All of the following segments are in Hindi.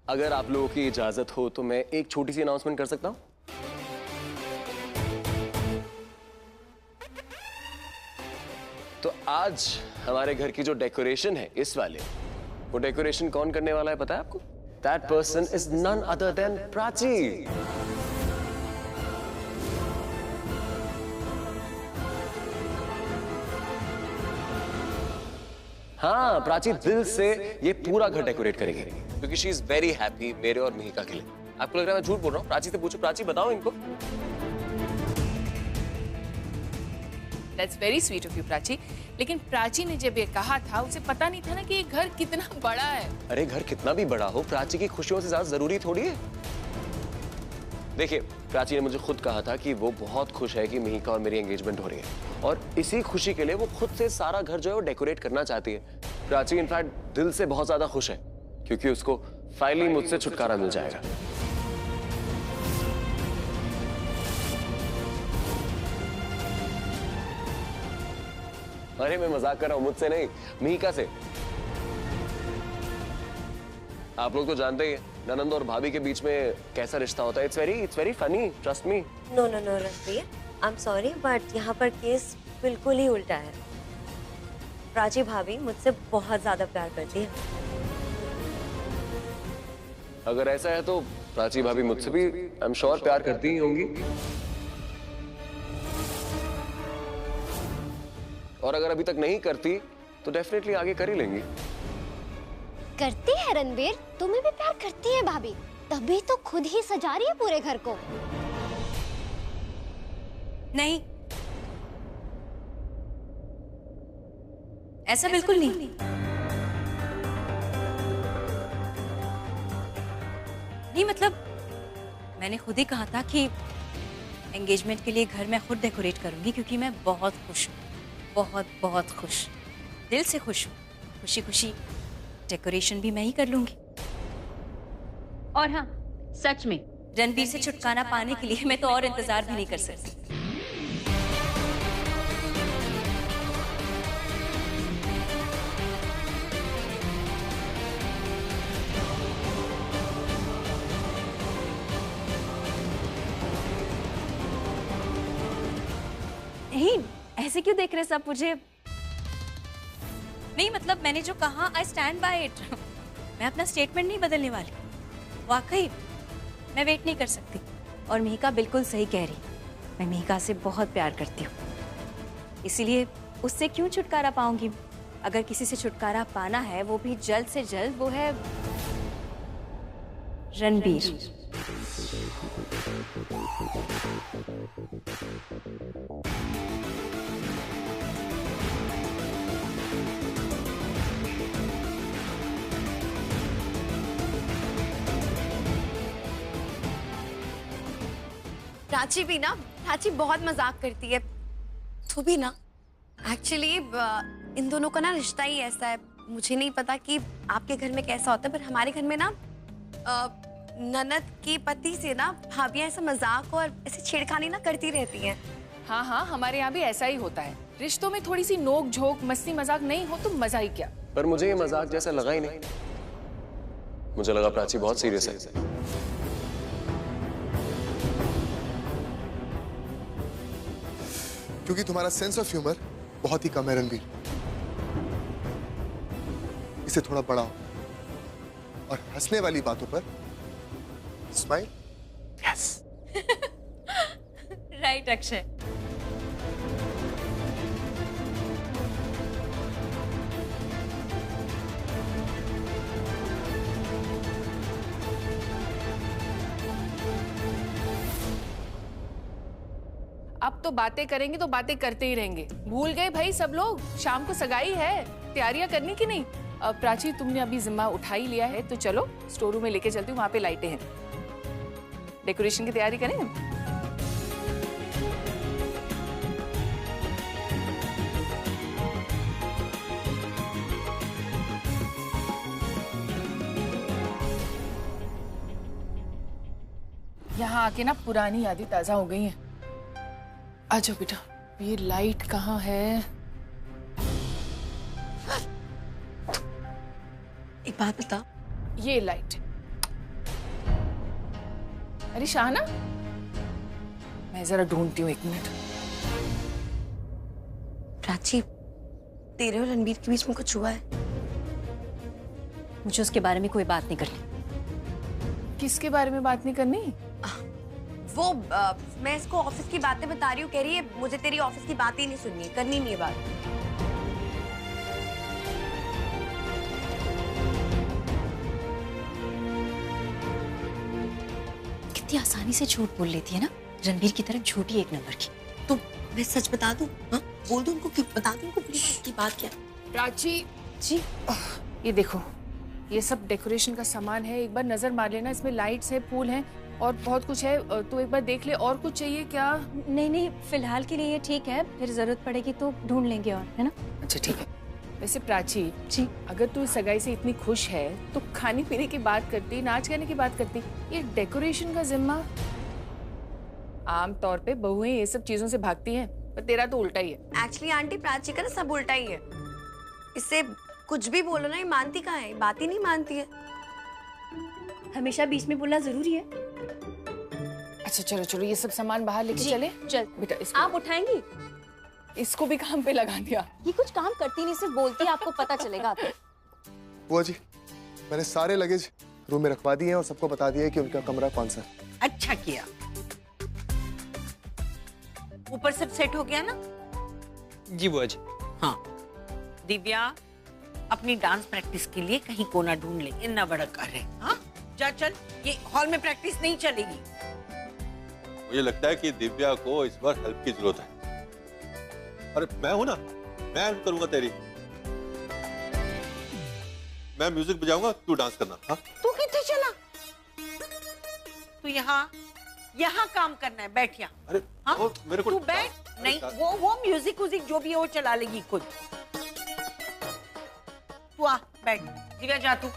अगर आप लोगों की इजाजत हो तो मैं एक छोटी सी अनाउंसमेंट कर सकता हूं। तो आज हमारे घर की जो डेकोरेशन है इस वाले, वो डेकोरेशन कौन करने वाला है पता है आपको? That person is none other than Prachi. हाँ, प्राची दिल से ये पूरा घर डेकोरेट करेगी क्योंकि शी इज वेरी हैप्पी मेरे और मिहिका के लिए। आपको लग रहा है मैं झूठ बोल रहा हूँ? प्राची से पूछो, प्राची बताओ इनको। That's very sweet of you, Prachi. लेकिन प्राची ने जब ये कहा था, उसे पता नहीं था ना कि ये घर कितना बड़ा है। अरे घर कितना भी बड़ा हो, प्राची की खुशियों से ज्यादा जरूरी थोड़ी है। देखिए, प्राची ने मुझे खुद कहा था कि वो बहुत खुश है कि मिहिका और मेरी एंगेजमेंट हो रही है और इसी खुशी के लिए वो खुद से सारा घर जो है वो डेकोरेट करना चाहती है। प्राची इनफैक्ट दिल से बहुत ज्यादा खुश है क्योंकि उसको फाइनली मुझसे छुटकारा मिल जाएगा। अरे मैं मजाक कर रहा हूं, मुझसे नहीं, मिहिका से। आप लोग तो जानते ही हैं ननंद और भाभी के बीच में कैसा रिश्ता होता है। It's very funny, trust me. No Ranbir, I am sorry but यहाँ पर केस बिल्कुल ही उल्टा है। प्राची भाभी मुझसे बहुत ज्यादा प्यार करती है। अगर ऐसा है तो प्राची भाभी मुझसे भी आई एम श्योर प्यार करती ही होंगी। और अगर अभी तक नहीं करती तो डेफिनेटली आगे कर ही लेंगी। करती है रणबीर, तुम्हें भी प्यार करती है भाभी, तभी तो खुद ही सजा रही है पूरे घर को। नहीं, ऐसा बिल्कुल नहीं। नहीं मतलब मैंने खुद ही कहा था कि एंगेजमेंट के लिए घर मैं खुद डेकोरेट करूंगी क्योंकि मैं बहुत खुश हूँ, बहुत खुश, दिल से खुश हूँ। खुशी खुशी डेकोरेशन भी मैं ही कर लूंगी। और हाँ, सच में रणबीर से छुटकारा पाने के लिए मैं तो और इंतजार भी नहीं कर सकती। नहीं, ऐसे क्यों देख रहे सब मुझे? नहीं मतलब मैंने जो कहा आई स्टैंड बाय इट। मैं अपना स्टेटमेंट नहीं बदलने वाली। वाकई मैं वेट नहीं कर सकती। और मिहिका बिल्कुल सही कह रही, मैं मिहिका से बहुत प्यार करती हूँ, इसीलिए उससे क्यों छुटकारा पाऊंगी? अगर किसी से छुटकारा पाना है वो भी जल्द से जल्द, वो है रणबीर। प्राची बहुत मजाक करती है। तो भी ना, एक्चुअली इन दोनों का ना रिश्ता ही ऐसा है। मुझे नहीं पता कि आपके घर में कैसा होता है, पर हमारे घर में ना ननद के पति से ना भाभियां ऐसा मजाक और ऐसे छेड़खानी ना करती रहती हैं। हाँ, हमारे यहाँ भी ऐसा ही होता है। रिश्तों में थोड़ी सी नोक झोंक, मस्ती मजाक नहीं हो तो मजा ही क्या। पर मुझे ये मजाक जैसा लगा ही नहीं। मुझे लगा प्राची बहुत सीरियस है। क्योंकि तुम्हारा सेंस ऑफ ह्यूमर बहुत ही कम है रणबीर। इसे थोड़ा बढ़ाओ और हंसने वाली बातों पर स्माइल। यस। राइट अक्षय। अब तो बातें करेंगे तो बातें करते ही रहेंगे। भूल गए भाई सब लोग, शाम को सगाई है, तैयारियां करनी कि नहीं? प्राची तुमने अभी जिम्मा उठा ही लिया है तो चलो स्टोर रूम में लेके चलती हूँ, वहां पे लाइटें हैं। डेकोरेशन की तैयारी करें। यहाँ आके ना पुरानी यादें ताजा हो गई हैं। आजो बेटा, ये लाइट कहाँ है? एक बात बता, ये लाइट अरे शाहना, मैं जरा ढूंढती हूँ, 1 मिनट। प्राची, तेरे और रणबीर के बीच में कुछ हुआ है? मुझे उसके बारे में कोई बात नहीं करनी। किसके बारे में बात नहीं करनी? वो मैं इसको ऑफिस की बातें बता रही हूँ, कह रही है मुझे तेरी ऑफिस की बात ही नहीं सुननी है, करनी नहीं है बात। कितनी आसानी से झूठ बोल लेती है ना, रणबीर की तरह झूठी 1 नंबर की। तो मैं सच बता दूं? हाँ, बोल दूं उनको, बता दूं उनको पूरी बात की बात क्या? प्राची जी, ये देखो, ये सब डेकोरेशन का सामान है, एक बार नजर मार लेना, इसमें लाइट्स है, फूल हैं और बहुत कुछ है, तो एक बार देख ले। और कुछ चाहिए क्या? नहीं नहीं, फिलहाल के लिए ये ठीक है, फिर जरूरत पड़ेगी तो ढूंढ लेंगे और, है ना? अच्छा ठीक है। वैसे प्राची जी, अगर तू इस सगाई से इतनी खुश है तो खाने पीने की बात करती, नाच गाने की बात करती, ये डेकोरेशन का जिम्मा। आम तौर पे बहुएं ये सब चीजों से भागती हैं, पर तेरा तो उल्टा ही है। एक्चुअली आंटी, प्राची का ना सब उल्टा ही है। इससे कुछ भी बोलो ना, ये मानती कहाँ है, बात ही नहीं मानती है। हमेशा बीच में बोलना जरूरी है। अच्छा चलो चलो, ये सब सामान बाहर लेके चले। चल बेटा, इसको आप उठाएंगी? इसको भी काम पे लगा दिया। ये कुछ काम करती नहीं, सिर्फ बोलती है, आपको पता चलेगा। बुआ जी, मैंने सारे लगेज रूम में रखवा दिए हैं और सबको बता दिया है कि उनका कमरा कौन सा है। अच्छा किया। ऊपर सब सेट हो गया ना? जी बुआ जी। हाँ दिव्या, अपनी डांस प्रैक्टिस के लिए कहीं कोना ढूंढ ले, इतना बड़ा कार्य। हाँ जा चल, ये हॉल में प्रैक्टिस नहीं चलेगी। मुझे लगता है कि दिव्या को इस बार हेल्प की जरूरत है। अरे मैं हूं ना, मैं हेल्प करूंगा तेरी। मैं म्यूजिक बजाऊंगा, तू डांस करना। हाँ तू कितने चला? तू यहाँ काम करना है, बैठ यहाँ। अरे हाँ? मेरे को तू बैठ। नहीं, वो म्यूजिक जो भी है वो चला लेगी खुद। तू आ, बैठ। दिव्या जा तू।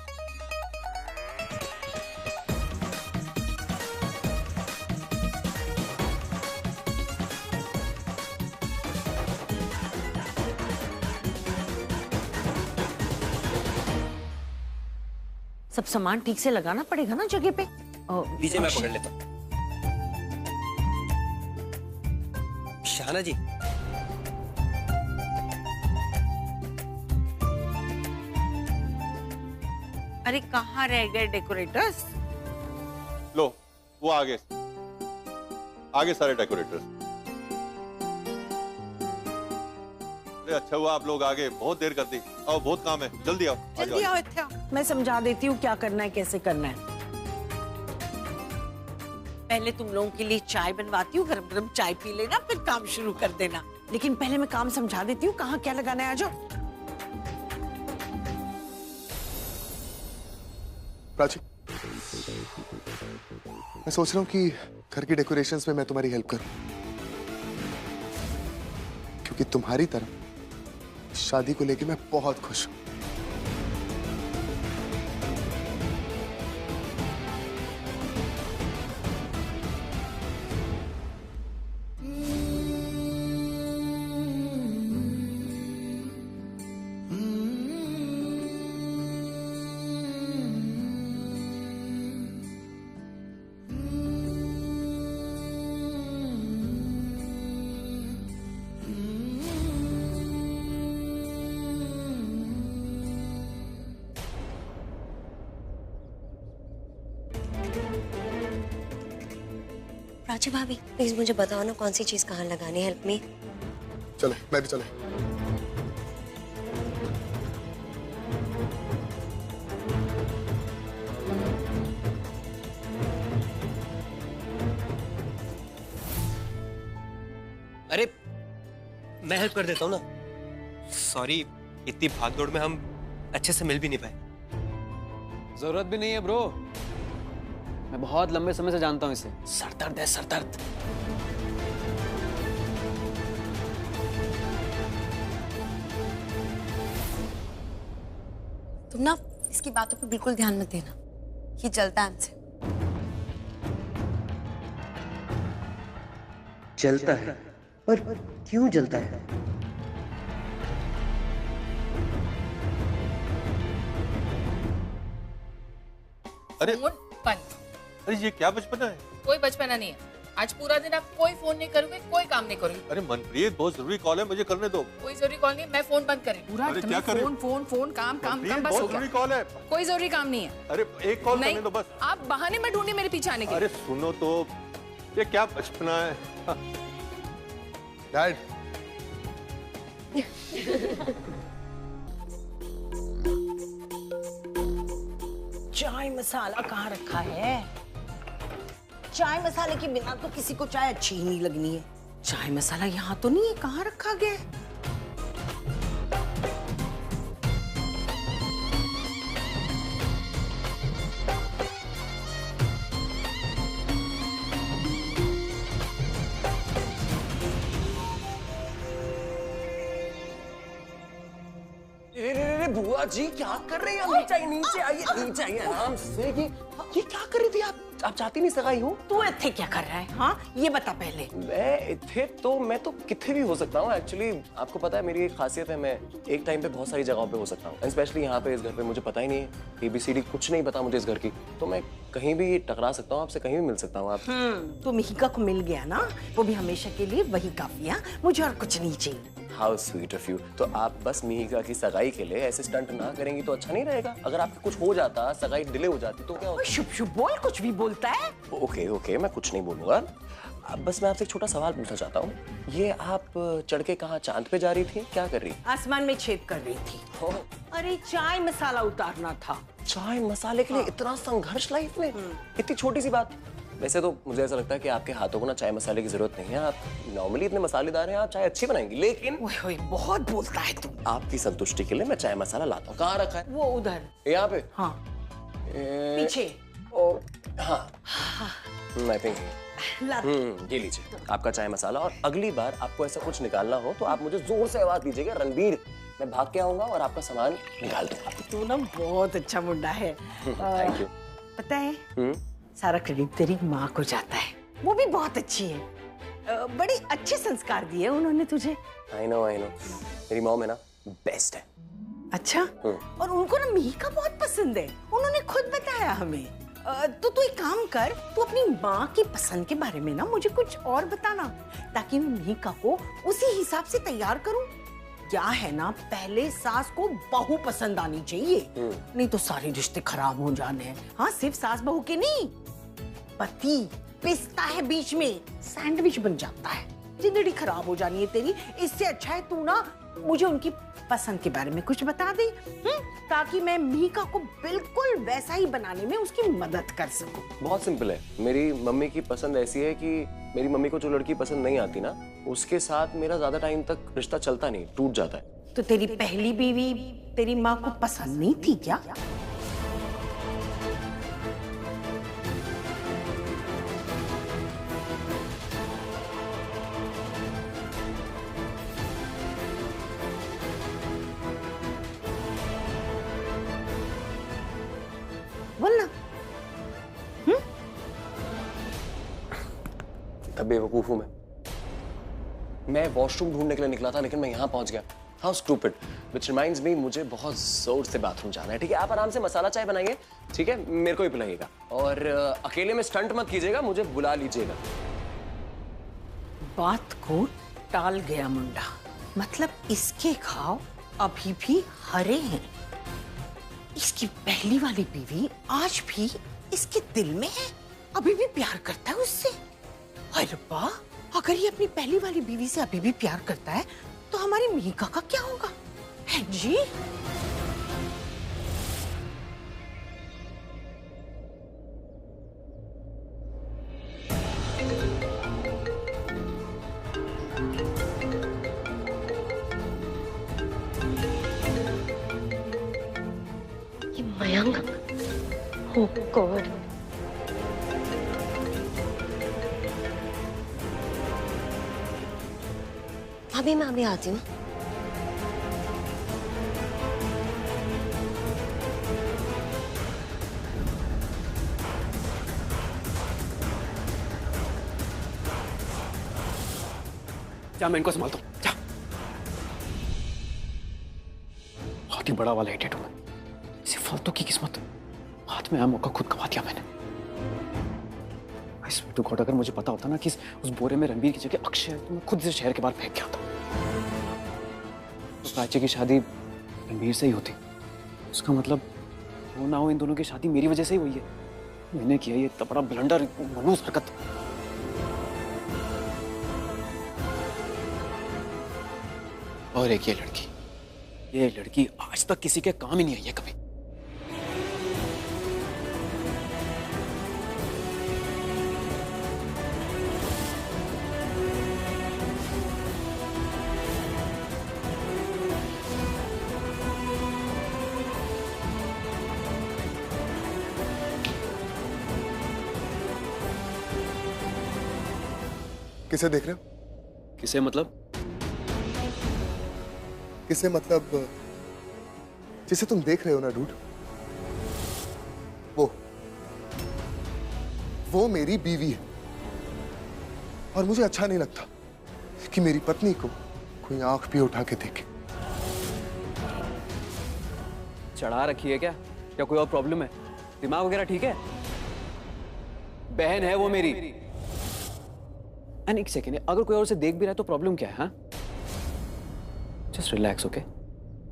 सब सामान ठीक से लगाना पड़ेगा ना जगह पे। दीजिए, मैं पकड़ लेता हूँ। शाहना जी, अरे कहाँ रह गए डेकोरेटर्स? लो, वो आगे सारे डेकोरेटर्स। अरे अच्छा हुआ आप लोग आगे, बहुत देर कर दी। आओ, बहुत काम है, जल्दी आओ। जल्दी आओ, इत्या। मैं समझा देती हूँ क्या करना है, कैसे करना है। पहले तुम लोगों के लिए चाय बनवाती हूँ, गरम गरम चाय पी लेना, फिर काम शुरू कर देना। लेकिन पहले मैं काम समझा देती हूँ, कहाँ क्या लगाना है। आ जाओ। प्राची, मैं सोच रहा हूँ कि घर की डेकोरेशंस में मैं तुम्हारी हेल्प करूं, क्योंकि तुम्हारी तरह शादी को लेके मैं बहुत खुश हूं। प्राची भाभी, प्लीज मुझे बताओ ना कौन सी चीज कहाँ लगानी है। Help me. चलो, मैं भी चलो। अरे मैं हेल्प कर देता हूँ ना। सॉरी, इतनी भागदौड़ में हम अच्छे से मिल भी नहीं पाए। जरूरत भी नहीं है ब्रो, मैं बहुत लंबे समय से जानता हूँ इसे। सर दर्द है, सर दर्द। तुम ना इसकी बातों पे बिल्कुल ध्यान मत देना, ये जलता है हमसे। जलता है? पर क्यों जलता है? अरे बंद। अरे ये क्या बचपना है? कोई बचपना नहीं है। आज पूरा दिन आप कोई फोन नहीं करोगे, कोई काम नहीं करोगे। अरे मनप्रीत, बहुत जरूरी कॉल है, मुझे करने दो। कोई जरूरी कॉल नहीं है, मैं फोन बंद करें। पूरा अरे क्या करें? फोन फोन फोन, काम काम काम, बस हो बहुत जरूरी गया। कॉल है। कोई जरूरी काम नहीं है। अरे एक कॉल नहीं, करने दो बस। आप बहाने में ढूंढिए मेरे पीछे आने के। अरे सुनो तो, ये क्या बचपना है? डैड, चाय मसाला कहाँ रखा है? चाय मसाले के बिना तो किसी को चाय अच्छी ही नहीं लगनी है। चाय मसाला यहाँ तो नहीं है, कहाँ रखा गया है? बुआ जी क्या कर रहे हैं? नीचे आइए, नीचे आइए आराम से। ये क्या कर रही थी आप? आप चाहती नहीं सगाई हूँ? तू इत्थे क्या कर रहा है? हाँ ये बता पहले। मैं तो कितने भी हो सकता हूँ। एक्चुअली आपको पता है मेरी एक खासियत है, मैं एक टाइम पे बहुत सारी जगहों पे हो सकता हूँ। स्पेशली यहाँ पे इस घर पे मुझे पता ही नहीं है, ABCD कुछ नहीं पता मुझे इस घर की, तो मैं कहीं भी टकरा सकता हूँ आपसे, कहीं भी मिल सकता हूँ। आप तो मिहिका को मिल गया ना, वो भी हमेशा के लिए वही काफी है, मुझे और कुछ नहीं चाहिए। How sweet of you. तो आप बस मिहिका की सगाई के लिए ऐसे स्टंट ना करेंगी तो अच्छा नहीं रहेगा। अगर आपके कुछ हो जाता, सगाई डिले हो जाती तो क्या होता? शुभ शुभ बोल, कुछ भी बोलता है। ओके मैं कुछ नहीं बोलूंगा। अब बस मैं आपसे एक छोटा सवाल पूछना चाहता हूँ। ये आप चढ़ के कहाँ चांद पे जा रही थी? क्या कर रही? आसमान में छेद कर रही थी। अरे चाय मसाला उतारना था। चाय मसाले के लिए इतना संघर्ष लाइफ में? इतनी छोटी सी बात। वैसे तो मुझे ऐसा लगता है कि आपके हाथों को ना चाय मसाले की जरूरत नहीं है। आप नॉर्मली इतने मसालेदार हैं, आप चाय अच्छी बनाएंगी। लेकिन ओए बहुत बोलता है तू। आपकी संतुष्टि के लिए मैं चाय मसाला लाता हूँ। कहाँ रखा है? वो उधर। यहाँ पे? हाँ पीछे। हाँ आई थिंक ये लीजिए आपका चाय मसाला। और अगली बार आपको ऐसा कुछ निकालना हो तो आप मुझे जोर से आवाज दीजिएगा, रणबीर। मैं भाग के आऊंगा और आपका सामान निकाल दूंगा। तू ना बहुत अच्छा मुंडा है। Thank you. पता है सारा क्रेडिट तेरी माँ को जाता है, वो भी बहुत अच्छी है। बड़े अच्छे संस्कार दिए उन्होंने तुझे। आई नो मेरी मॉम है ना, बेस्ट है। अच्छा और उनको ना मिहिका बहुत पसंद है, उन्होंने खुद बताया हमें। तो तू एक काम कर, तू अपनी माँ की पसंद के बारे में ना मुझे कुछ और बताना, ताकि मैं मिहिका को उसी हिसाब से तैयार करूं। क्या है ना, पहले सास को बहू पसंद आनी चाहिए, नहीं तो सारे रिश्ते खराब हो जाने हैं। हाँ सिर्फ सास बहू के नहीं, पति पिसता है बीच में, सैंडविच बन जाता है, जिंदगी खराब हो जानी है तेरी। इससे अच्छा है तू ना मुझे उनकी पसंद के बारे में कुछ बता दे, ताकि मैं मिहिका को बिल्कुल वैसा ही बनाने में उसकी मदद कर सकूं। बहुत सिंपल है। मेरी मम्मी की पसंद ऐसी है कि मेरी मम्मी को जो लड़की पसंद नहीं आती ना, उसके साथ मेरा ज्यादा टाइम तक रिश्ता चलता नहीं, टूट जाता है। तो तेरी पहली बीवी तेरी माँ को पसंद नहीं थी क्या? बोलना। तब बेवकूफ हूं मैं वॉशरूम ढूंढने के लिए निकला था, लेकिन मैं यहाँ पहुंच गया। How stupid. Which reminds me, मुझे बहुत जोर से बाथरूम जाना है। ठीक है, आप आराम से मसाला चाय बनाइए, ठीक है, मेरे को ही पिलाइएगा। और अकेले में स्टंट मत कीजिएगा, मुझे बुला लीजिएगा। बात को टाल गया मुंडा, मतलब इसके घाव अभी भी हरे हैं। इसकी पहली वाली बीवी आज भी इसके दिल में है, अभी भी प्यार करता है उससे। अरे रब्बा, अगर ये अपनी पहली वाली बीवी से अभी भी प्यार करता है तो हमारी मिहिका का क्या होगा? है जी। ये मयंक, ओह गॉड। भाभी मैं अभी आती हूँ। क्या मैं इनको संभालता हूँ? क्या? बहुत ही बड़ा वाला इडियट हूं मैं। इसी फालतू की किस्मत, हाथ में आया मौका खुद गवा दिया मैंने। swear to God, अगर मुझे पता होता ना कि उस बोरे में रणबीर की जगह अक्षय है तो मैं खुद इसे शहर के बाहर फेंक के आता। तो प्राची की शादी रणबीर से ही होती, उसका मतलब वो ना हो इन दोनों की शादी मेरी वजह से ही हुई है। मैंने किया ये इतना बड़ा ब्लंडर, मनूस हरकत। और एक ये लड़की आज तक किसी के काम ही नहीं आई है कभी। किसे देख रहे हो? किसे मतलब? किसे मतलब जिसे तुम देख रहे हो ना डूड, वो मेरी बीवी है और मुझे अच्छा नहीं लगता कि मेरी पत्नी को कोई आंख भी उठा के देखे। चढ़ा रखी है क्या या कोई और प्रॉब्लम है? दिमाग वगैरह ठीक है? बहन है वो मेरी। एक सेकेंड, अगर कोई और उसे देख भी रहा है तो प्रॉब्लम क्या है? हाँ, जस्ट रिलैक्स, ओके?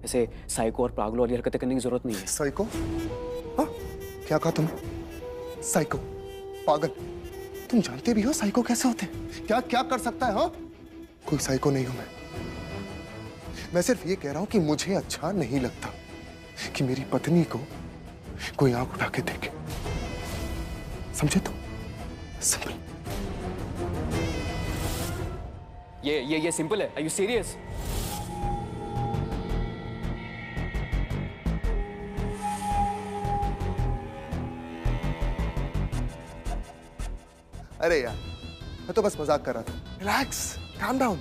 ऐसे साइको और पागलों वाली हरकतें करने की जरूरत नहीं है। साइको? हाँ, क्या कहा तुमने? साइको, पागल? तुम जानते भी हो साइको कैसे होते हैं? क्या क्या कर सकता है? हाँ, कोई साइको नहीं हूं मैं सिर्फ ये कह रहा हूं कि मुझे अच्छा नहीं लगता कि मेरी पत्नी को कोई आंख उठा के देखे। समझे तुम? सिंपल। ये सिंपल है। Are you serious? अरे यार, मैं तो बस मजाक कर रहा था। Relax, calm down,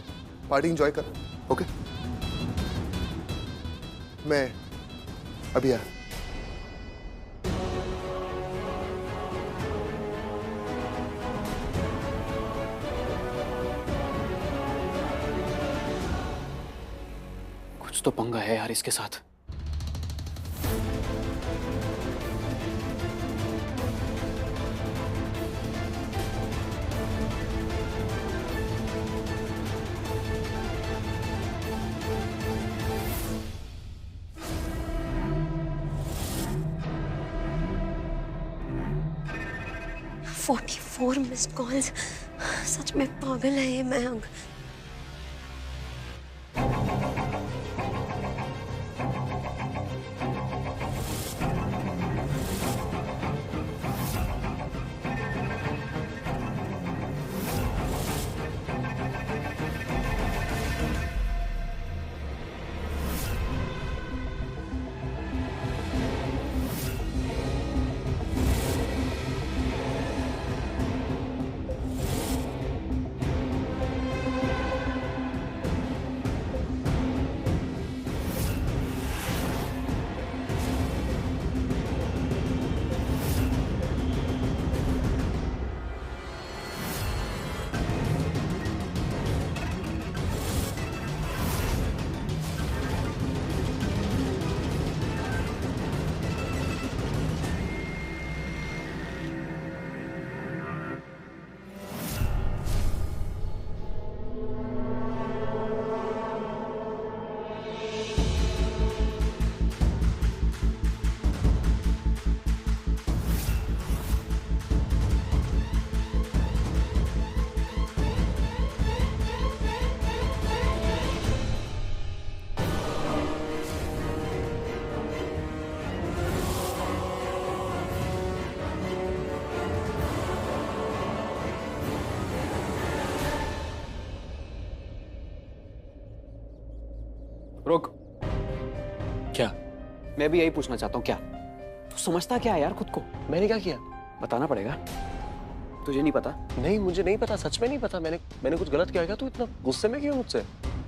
party enjoy कर, ओके? मैं अभी आया। कुछ तो पंगा है यार इसके साथ। फोर मिस्ड कॉल्स, सच में पागल है ये मयंक। रुक। क्या? मैं भी यही पूछना चाहता हूँ, क्या तू समझता क्या है यार खुद को? मैंने क्या किया? बताना पड़ेगा। तुझे नहीं पता? नहीं, मुझे नहीं पता, सच में नहीं पता। मैंने कुछ गलत किया क्या? तू इतना गुस्से में क्यों मुझसे?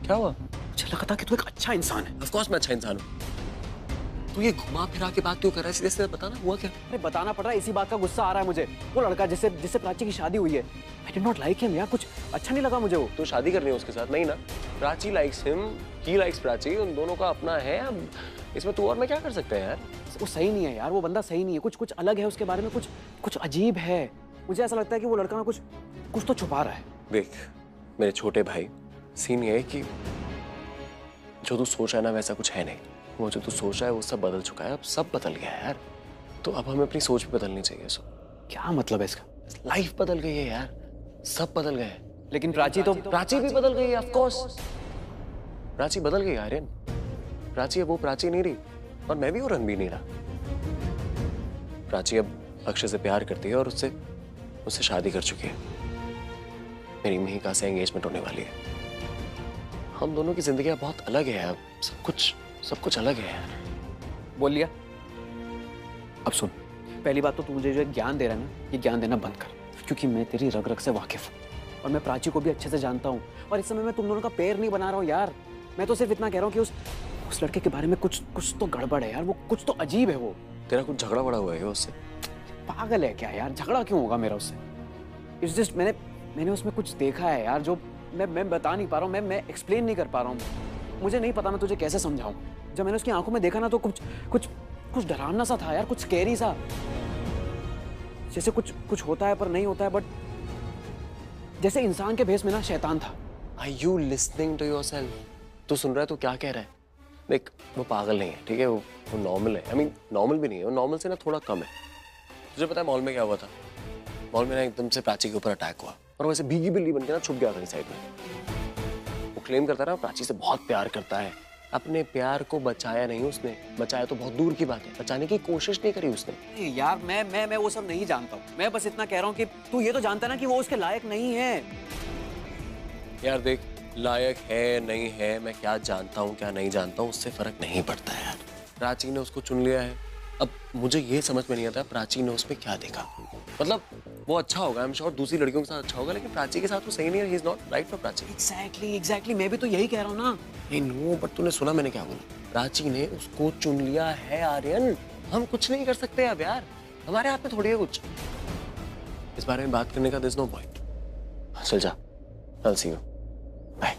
क्या हुआ? मुझे लगा था कि तू एक अच्छा इंसान है। ऑफ कोर्स मैं अच्छा इंसान हूँ। तू ये घुमा फिरा के बात क्यों कर रहा है? सीधे सीधे बताना, हुआ क्या? अरे बताना पड़ रहा है, इसी बात का गुस्सा आ रहा है मुझे। वो लड़का जिससे प्राची की शादी हुई है, I did not like him यार, कुछ अच्छा नहीं लगा मुझे वो। तो शादी करनी है उसके साथ? नहीं ना, Prachi likes him, he likes Prachi, उन दोनों का अपना है। अब इसमें तू और मैं क्या कर सकते हैं यार? वो सही नहीं है यार, वो बंदा सही नहीं है, कुछ अलग है उसके बारे में, कुछ अजीब है। मुझे ऐसा लगता है कि वो लड़का ना कुछ कुछ तो छुपा रहा है। देख मेरे छोटे भाई, सीन ये है कि जो तू सोच रहा है ना वैसा कुछ है नहीं। वो जो तू सोच रहा है वो सब बदल चुका है, अब सब बदल गया है यार। तो अब हमें अपनी सोच भी बदलनी चाहिए। सो क्या मतलब है इसका? लाइफ बदल गई है यार, सब बदल गए हैं। लेकिन प्राची भी बदल गई है ऑफ कोर्स। प्राची बदल गई आर्यन। प्राची अब वो प्राची नहीं रही और मैं भी वो रणबीर नहीं रहा। प्राची अब अक्षय से प्यार करती है और उससे शादी कर चुकी है। मेरी मिहिका से एंगेजमेंट होने वाली है। हम दोनों की जिंदगी बहुत अलग है अब, सब कुछ अलग है यार। बोल लिया। अब सुन, पहली बात तो तू मुझे जो ज्ञान दे रहा है ना, ये ज्ञान देना बंद कर, क्योंकि मैं तेरी रग रग से वाकिफ हूँ और मैं प्राची को भी अच्छे से जानता हूँ। और इस समय मैं तुम दोनों का पैर नहीं बना रहा हूँ यार। मैं तो सिर्फ इतना कह रहा हूँ कि उस लड़के के बारे में कुछ तो गड़बड़ है यार। वो कुछ तो अजीब है। वो तेरा कुछ झगड़ा बड़ा हुआ है उससे? पागल है क्या यार? झगड़ा क्यों होगा मेरा उससे? इट्स जस्ट मैंने उसमें कुछ देखा है यार जो मैं बता नहीं पा रहा हूँ। मैं एक्सप्लेन नहीं कर पा रहा हूँ। मुझे नहीं पता मैं तुझे कैसे समझाऊं। जब मैंने उसकी आंखों में देखा ना तो कुछ डरावना सा था यार, कुछ स्कैरी सा, जैसे कुछ होता है पर नहीं होता है, बट जैसे इंसान के भेष में ना शैतान था। Are you listening to yourself? तू सुन रहा है? तू क्या कह रहा है? देख वो पागल नहीं है, ठीक है? वो नॉर्मल है। I mean नॉर्मल भी नहीं है, वो नॉर्मल से ना थोड़ा कम है। तुझे पता है मॉल में क्या हुआ था? मॉल में ना एकदम से प्राची के ऊपर अटैक हुआ और वैसे भीगी बिल्ली बन के ना छुप गया था साइड में। वो क्लेम करता रहा प्राची से बहुत प्यार करता है। अपने प्यार को बचाया नहीं उसने, बचाया तो बहुत दूर की बात है, बचाने की कोशिश नहीं करी उसने। यार मैं वो सब नहीं जानता हूँ। मैं बस इतना कह रहा हूँ कि तू ये तो जानता है ना कि वो उसके लायक नहीं है। यार देख, लायक है नहीं है, मैं क्या जानता हूँ क्या नहीं जानता हूँ, उससे फर्क नहीं पड़ता है यार। प्राची ने उसको चुन लिया है। अब मुझे ये समझ में नहीं आता प्राची ने उसमें क्या देखा। मतलब वो अच्छा होगा, आई एम श्योर दूसरी लड़कियों के साथ अच्छा होगा, लेकिन प्राची के साथ वो सही नहीं है। He is not right for Prachi. Exactly मैं भी तो यही कह रहा हूँ ना। नो, बट तूने सुना मैंने क्या बोला? प्राची ने उसको चुन लिया है आर्यन। हम कुछ नहीं कर सकते अब यार, हमारे हाथ में थोड़ी है कुछ। इस बारे में बात करने का देयर इज नो पॉइंट। चल जा, I'll see you. बाय।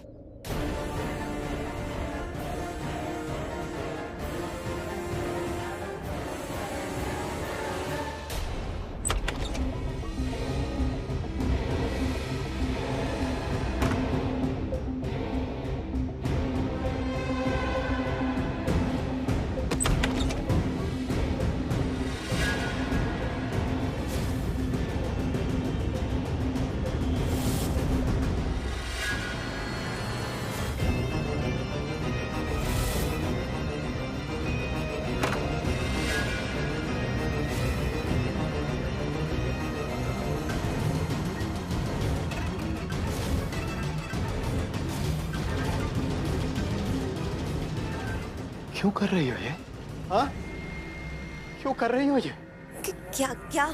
क्यों कर रही हो ये? हाँ? क्यों कर रही हो ये? क्या?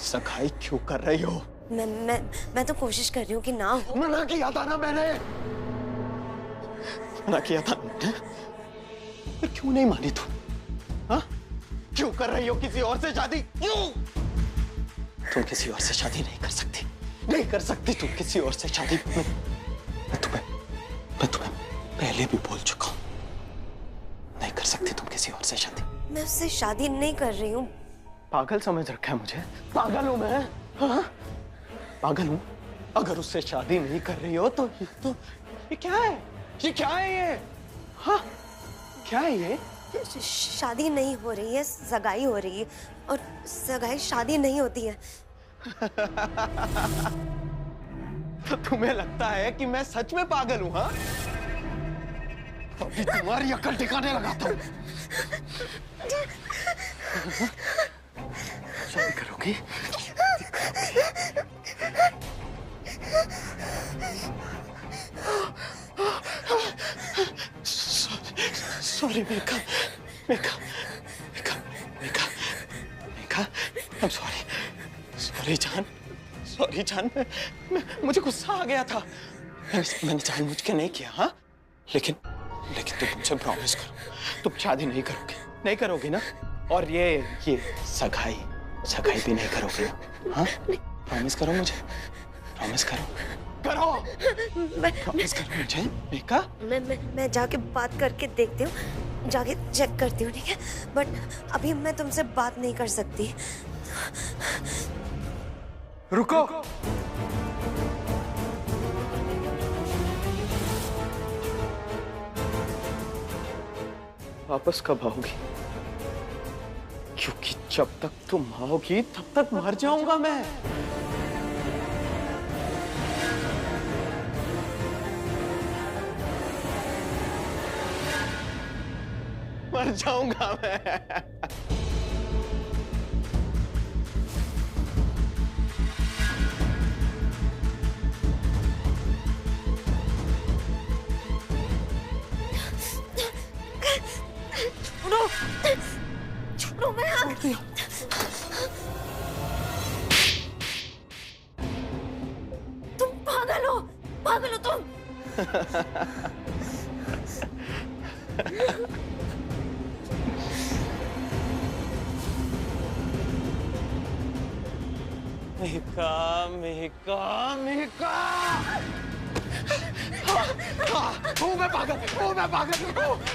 सगाई क्यों कर रही हो? मैं तो कोशिश कर रही हूँ कि ना हो। मना किया था ना मैंने। मना किया था। पर क्यों नहीं मानी तू? हाँ? क्यों कर रही हो किसी और से शादी? क्यों? तुम किसी और से शादी नहीं कर सकती। नहीं कर सकती तुम किसी और से शादी। मैं तुम्हें पहले भी बोल चुका हूं। नहीं कर सकती तुम किसी और से शादी। मैं उससे शादी नहीं कर रही हूँ। पागल समझ रखा है मुझे? पागल हूं मैं? हाँ? पागल हूं? अगर उससे शादी नहीं कर रही हो तो ये क्या है? ये क्या है ये? हाँ? क्या है ये? शादी नहीं हो रही है, सगाई हो रही है, और सगाई शादी नहीं होती है। तो तुम्हें लगता है कि मैं सच में पागल हूं? हाँ? अभी तुम्हारी अकल ठिकाने लगाता हूं। शादी करोगी? सॉरी मेघा, I'm sorry जान, मुझे गुस्सा आ गया था। मैंने जानबूझ के नहीं किया। हाँ? लेकिन तुम मुझे प्रॉमिस करो, तुम शादी नहीं करोगी ना? और ये सगाई भी नहीं करोगी ना? हाँ? प्रॉमिस करो मुझे, प्रॉमिस करो मुझे। मेघा, मैं जाके बात करके देखती हूँ। जाके चेक करती हूँ, ठीक है? बट अभी मैं तुमसे बात नहीं कर सकती। रुको। वापस कब आओगी? क्योंकि जब तक तुम आओगी तब तक मर जाऊंगा मैं। मर जाऊंगा मैं। छोड़ो मैं तुम पागल हो तुम। मिहिका, मिहिका, मिहिका। हूँ मैं पागल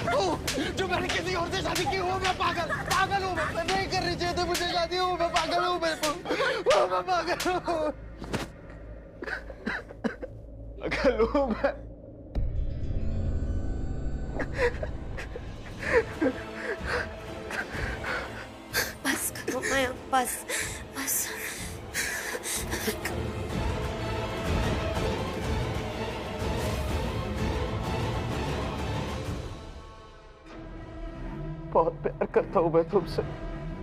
हूँ। जो मैंने किसी और से शादी की हूँ मैं पागल हूँ मैं। नहीं करनी चाहिए थी मुझे शादी। हूँ मैं पागल हूँ मैं पागल हूँ मैं। बस करो मयंक, बस। बहुत प्यार करता हूँ मैं तुमसे।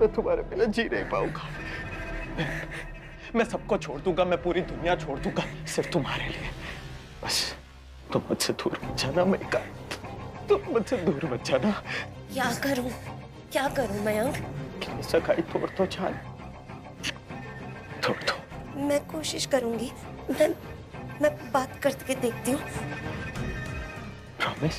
मैं तुम्हारे बिना जी नहीं पाऊंगा। मैं सबको छोड़ दूंगा, मैं पूरी दुनिया छोड़ दूंगा सिर्फ तुम्हारे लिए। बस तुम मुझसे दूर मत जाना मिहिका, तुम मुझसे दूर मत जाना। क्या करूं मयंक? सगाई तोड़ दो जान, तोड़ दो। मैं कोशिश करूंगी। मैं बात करके देखती हूँ। प्रॉमिस?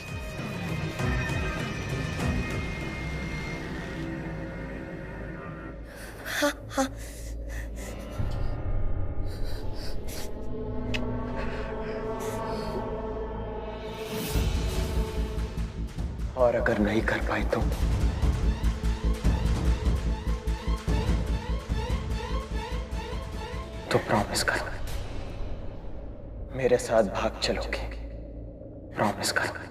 हाँ। और अगर नहीं कर पाई तो प्रॉमिस कर, मेरे साथ भाग चलोगे। प्रॉमिस कर।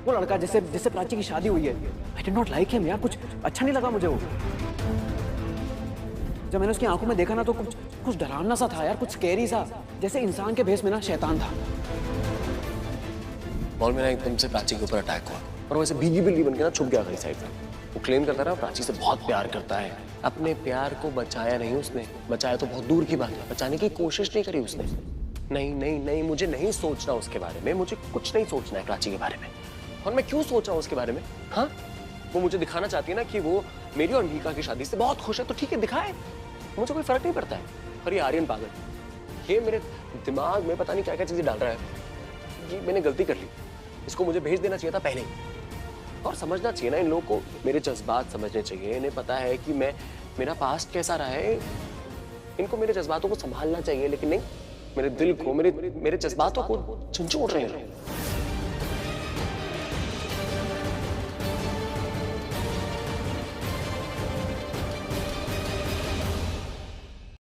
वो लड़का जिससे प्राची की शादी हुई है, I did not like him यार। कुछ अच्छा नहीं लगा मुझे वो। जब मैंने उसकी आंखों में देखा ना तो कुछ डरावना सा था यार, कुछ स्कैरी सा, जैसे इंसान के भेष में ना शैतान था। मॉल में एकदम से प्राची के ऊपर अटैक हुआ और वैसे भीगी बिल्ली बन के ना छुप गया कहीं साइड में। वो क्लेम करता रहा प्राची से बहुत प्यार करता है। अपने प्यार को बचाया नहीं उसने, बचाया तो बहुत दूर की बात है, बचाने की कोशिश नहीं करी उसने। नहीं, मुझे नहीं सोचना उसके बारे में, मुझे कुछ नहीं सोचना है प्राची के बारे में। और मैं क्यों सोच रहा हूँ उसके बारे में? हाँ, वो मुझे दिखाना चाहती है ना कि वो मेरी और मिहिका की शादी से बहुत खुश है, तो ठीक है दिखाए, मुझे कोई फर्क नहीं पड़ता है। और ये आर्यन पागल, ये मेरे दिमाग में पता नहीं क्या क्या चीजें डाल रहा है। ये मैंने गलती कर ली, इसको मुझे भेज देना चाहिए था पहले ही। और समझना चाहिए ना इन लोगों को, मेरे जज्बात समझने चाहिए। इन्हें पता है कि मेरा पास्ट कैसा रहा है, इनको मेरे जज्बातों को संभालना चाहिए। लेकिन नहीं, मेरे दिल को, मेरे जज्बातों को झंझोड़ रहे हैं।